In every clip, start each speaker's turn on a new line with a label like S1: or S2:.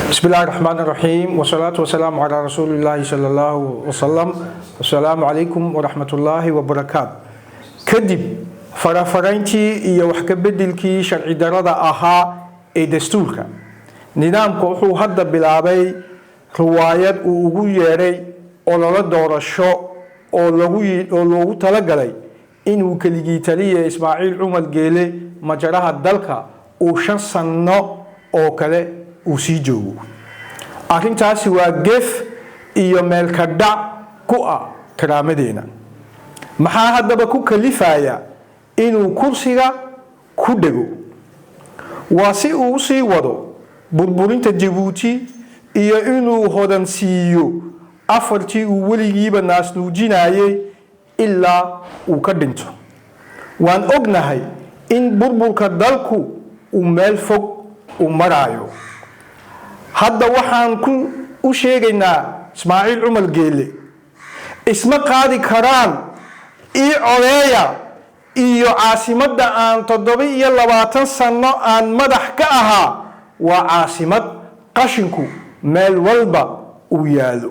S1: بسم الله الرحمن الرحيم والصلاة والسلام على رسول الله صلى الله عليه وسلم. السلام عليكم ورحمة الله وبركاته. كدب فرافرينتي يوحك بدلكي شرعي درادة أها دستورك نظام كوحو هذا بلابي روايات ووغو يري ولولا دور الشو ولوغو تلقلي إنو كليجي تلي إسماعيل عمر جيلي مجراها الدلكة وشان سنة أو كله usii joogo arrintaasi waa gef iyo meel ka dhac ku ah karaamadeena maxaa haddaba ku kalifaya inuu kursiga ku dhego waa si uu sii wado burburinta Djibouti iyo inuu hodansiiyo afartii uu weligiiba naasnuujinayay ilaa uu ka dhinto waan ognahay in burburka dalku uu meel fog u marayo hadda waxaan ku u sheegaynaa Ismaaciil Cumar Geele isma qaadi karaan codeeya iyo caasimadda aan 27 sano aan madax ka ahaa waa caasimad qashinku meel walba u yaalo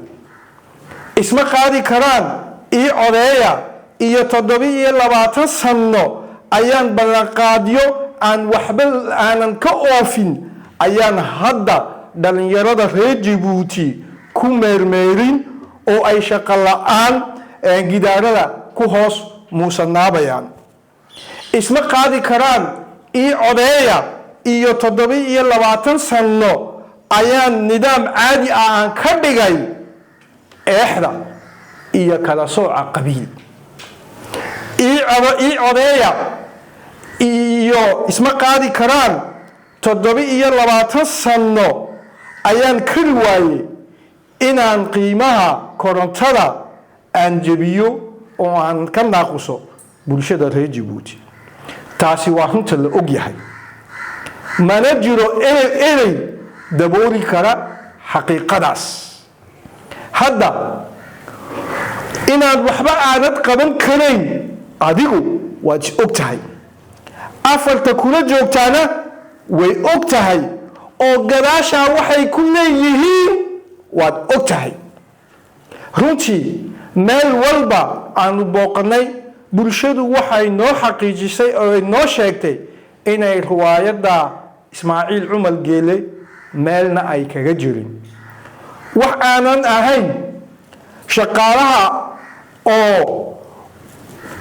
S1: isma qaadi karaan codeeya iyo 27 sano ayaan ballanqaadyo aan waxba aanan ka oofin ayaan hadda dhalinyarada reer Djibouti ku meermeerin oo ay shaqo la'aan gidaarada ku hoos muusannaabayaan isma qaadi karaan codeeya iyo 27 sano ayaan nidaam caadi ah aan ka dhigay eexda iyo kala sooca qabiil codeeya iyo isma qaadi karaan 27 sano ayaan kari waaye inaan qiimaha korontada aan jabiyo oo aan ka naaquso bulshada reer Djibouti taasi waa runta la og yahay mana jiro erey dabooli kara xaqiiqadaas hadda inaad waxba aanad qaban karayn adigu waad og tahay afarta kula joogtaana way og tahay oo gadaasha waxay ku leeyihiin waad og tahay runtii meel walba aanu booqnay bulshadu waxay noo xaqiijisay oo noo sheegtay inay riwaayadda Ismaaciil Cumar Geele meelna ay kaga jirin wax aanan ahayn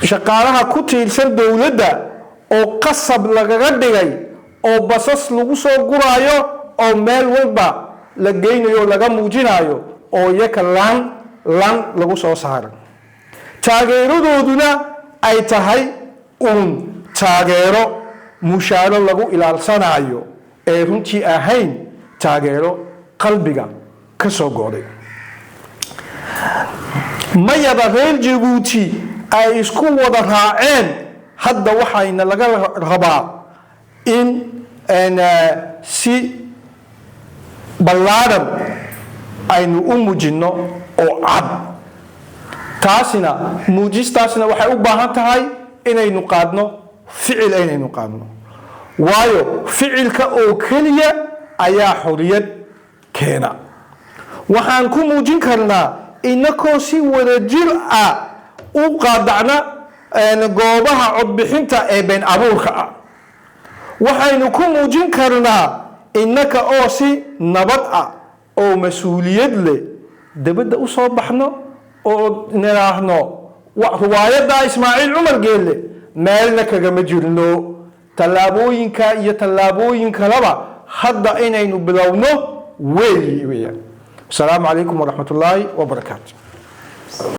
S1: shaqaalaha ku tiirsan dawladda oo qasab lagaga dhigay oo basas lagu soo guraayo oo meel walba la geynayo laga muujinayo oo yaka lan lagu soo saaray taageeradooduna ay tahay taageero mushaaro lagu ilaalsanayo ee runtii ahayn taageero qalbiga ka soo go'day mayada reer Djibouti ay isku wada raaceen hadda waxayna laga rabaa in si ballaaran aynu u muujino oo cad taasina muujistaasina waxay u baahan tahay inaynu qaadno ficil inaynu qaadno waayo ficilka oo kaliya ayaa xoriyad keena waxaan ku muujin karnaa inakoo si wadajir ah u qaadacna goobaha codbixinta ee been abuurka ah waxaynu ku muujin karnaa innaka oo si nabad ah oo mas'uuliyad leh dabadda u soo baxno oo niraahno riwaayadda Ismaaciil Cumar Geele meelna kagama jirno tallaabooyinka iyo tallaabooyin kaleba hadda inaynu bilowno weeyaan. Assalaamu calaykum waraxmatullaahi wabarakaatuh.